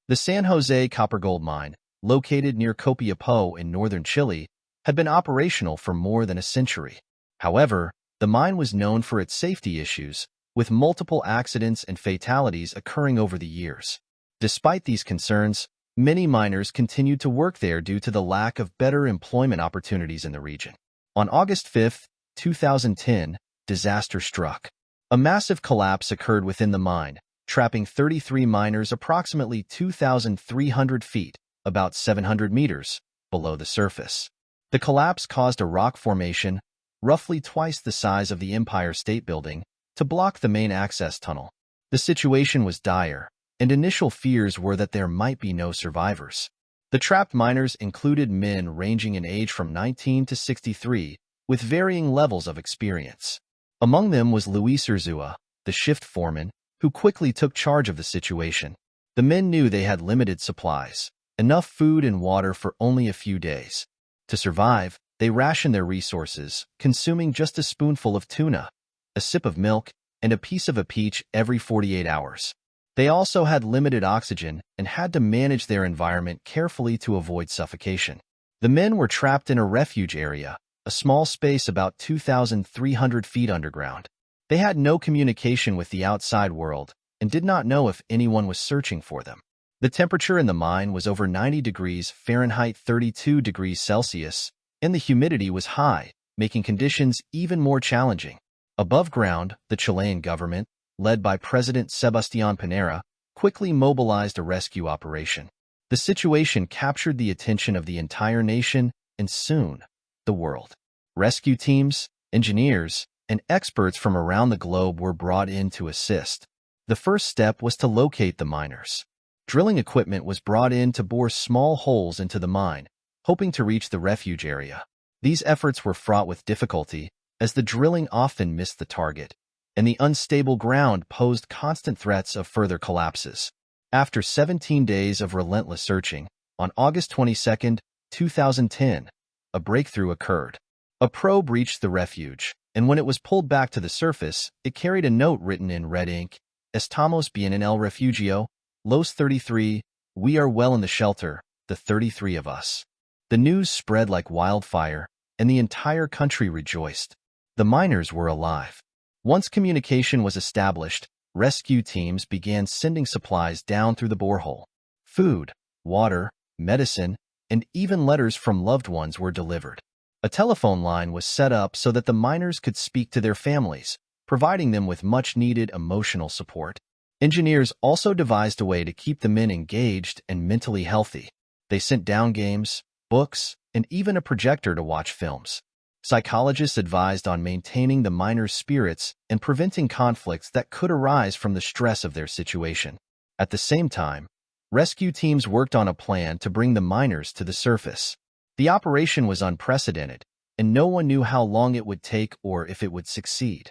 The San José copper-gold mine, located near Copiapó in northern Chile, had been operational for more than a century. However, the mine was known for its safety issues, with multiple accidents and fatalities occurring over the years. Despite these concerns, many miners continued to work there due to the lack of better employment opportunities in the region. On August 5, 2010, disaster struck. A massive collapse occurred within the mine, trapping 33 miners approximately 2,300 feet, about 700 meters, below the surface. The collapse caused a rock formation, roughly twice the size of the Empire State Building, to block the main access tunnel. The situation was dire, and initial fears were that there might be no survivors. The trapped miners included men ranging in age from 19 to 63, with varying levels of experience. Among them was Luis Urzua, the shift foreman, who quickly took charge of the situation. The men knew they had limited supplies, enough food and water for only a few days. To survive, they rationed their resources, consuming just a spoonful of tuna, a sip of milk, and a piece of a peach every 48 hours. They also had limited oxygen and had to manage their environment carefully to avoid suffocation. The men were trapped in a refuge area, a small space about 2,300 feet underground. They had no communication with the outside world and did not know if anyone was searching for them. The temperature in the mine was over 90 degrees Fahrenheit 32 degrees Celsius, and the humidity was high, making conditions even more challenging. Above ground, the Chilean government, led by President Sebastián Pinera, quickly mobilized a rescue operation. The situation captured the attention of the entire nation and soon, the world. Rescue teams, engineers, and experts from around the globe were brought in to assist. The first step was to locate the miners. Drilling equipment was brought in to bore small holes into the mine, hoping to reach the refuge area. These efforts were fraught with difficulty, as the drilling often missed the target, and the unstable ground posed constant threats of further collapses. After 17 days of relentless searching, on August 22, 2010, a breakthrough occurred. A probe reached the refuge, and when it was pulled back to the surface, it carried a note written in red ink: Estamos bien en el refugio, los 33, we are well in the shelter, the 33 of us. The news spread like wildfire, and the entire country rejoiced. The miners were alive. Once communication was established, rescue teams began sending supplies down through the borehole. Food, water, medicine, and even letters from loved ones were delivered. A telephone line was set up so that the miners could speak to their families, providing them with much-needed emotional support. Engineers also devised a way to keep the men engaged and mentally healthy. They sent down games, books, and even a projector to watch films. Psychologists advised on maintaining the miners' spirits and preventing conflicts that could arise from the stress of their situation. At the same time, rescue teams worked on a plan to bring the miners to the surface. The operation was unprecedented, and no one knew how long it would take or if it would succeed.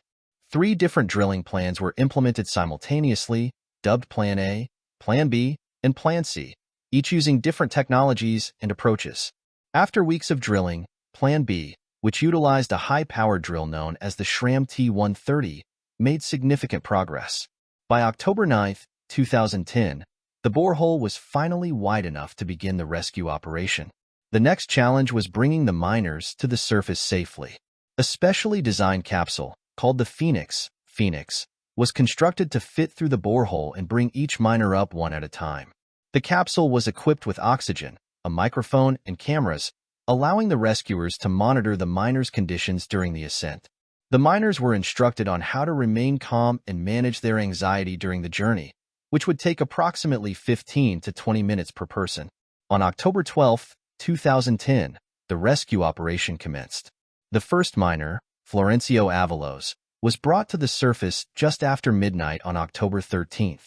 3 different drilling plans were implemented simultaneously, dubbed Plan A, Plan B, and Plan C, each using different technologies and approaches. After weeks of drilling, Plan B, which utilized a high-powered drill known as the Schramm T130, made significant progress. By October 9, 2010, the borehole was finally wide enough to begin the rescue operation. The next challenge was bringing the miners to the surface safely. A specially designed capsule, called the Phoenix, was constructed to fit through the borehole and bring each miner up one at a time. The capsule was equipped with oxygen, a microphone, and cameras, allowing the rescuers to monitor the miners' conditions during the ascent. The miners were instructed on how to remain calm and manage their anxiety during the journey, which would take approximately 15 to 20 minutes per person. On October 12, 2010, the rescue operation commenced. The first miner, Florencio Avalos, was brought to the surface just after midnight on October 13.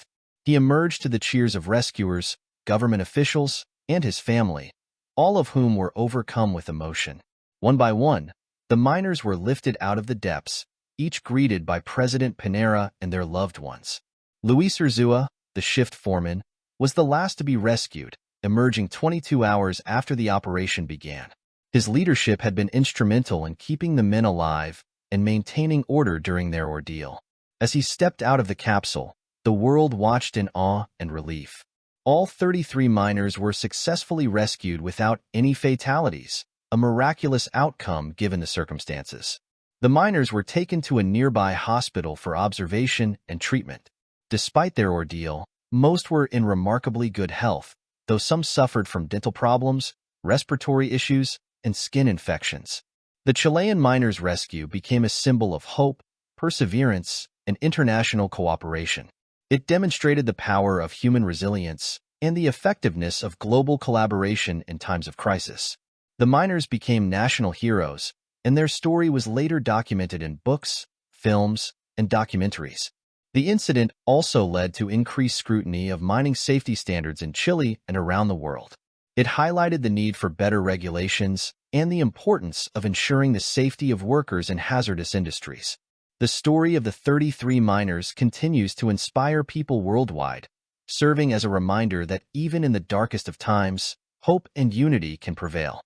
He emerged to the cheers of rescuers, government officials, and his family, all of whom were overcome with emotion. One by one, the miners were lifted out of the depths, each greeted by President Pinera and their loved ones. Luis Urzua, the shift foreman, was the last to be rescued, emerging 22 hours after the operation began. His leadership had been instrumental in keeping the men alive and maintaining order during their ordeal. As he stepped out of the capsule, the world watched in awe and relief. All 33 miners were successfully rescued without any fatalities, a miraculous outcome given the circumstances. The miners were taken to a nearby hospital for observation and treatment. Despite their ordeal, most were in remarkably good health, though some suffered from dental problems, respiratory issues, and skin infections. The Chilean miners' rescue became a symbol of hope, perseverance, and international cooperation. It demonstrated the power of human resilience and the effectiveness of global collaboration in times of crisis. The miners became national heroes, and their story was later documented in books, films, and documentaries. The incident also led to increased scrutiny of mining safety standards in Chile and around the world. It highlighted the need for better regulations and the importance of ensuring the safety of workers in hazardous industries. The story of the 33 miners continues to inspire people worldwide, serving as a reminder that even in the darkest of times, hope and unity can prevail.